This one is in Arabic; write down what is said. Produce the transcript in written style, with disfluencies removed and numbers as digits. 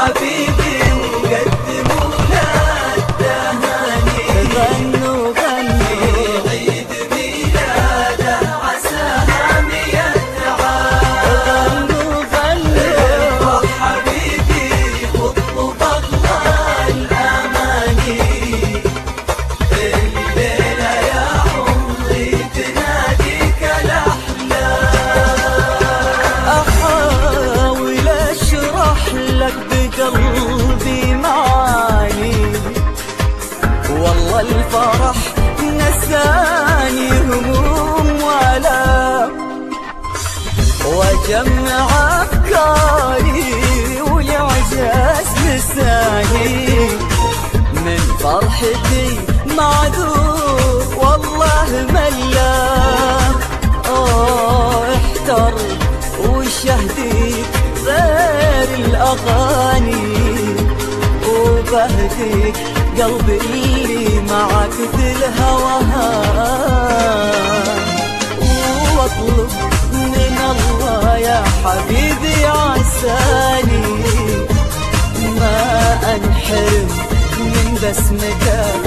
حبيبي وقدموا له التهاني. غنوا غنوا عيد ميلاده عساها 100 عام. غنوا غنوا افرح حبيبي واطلب الله الاماني. الليله يا عمري تناديك الاحلام. احاول اشرح لك بقلبي معاني، والله الفرح نساني هموم والام، وجمع افكاري والعجاز لساني. من فرحتي معذور والله ملام. احتر وشهديك غير الاغاني، وبهديك قلبي اللي معك ذي الهوهان. واطلب من الله يا حبيبي عساني ما انحرم من بسمتك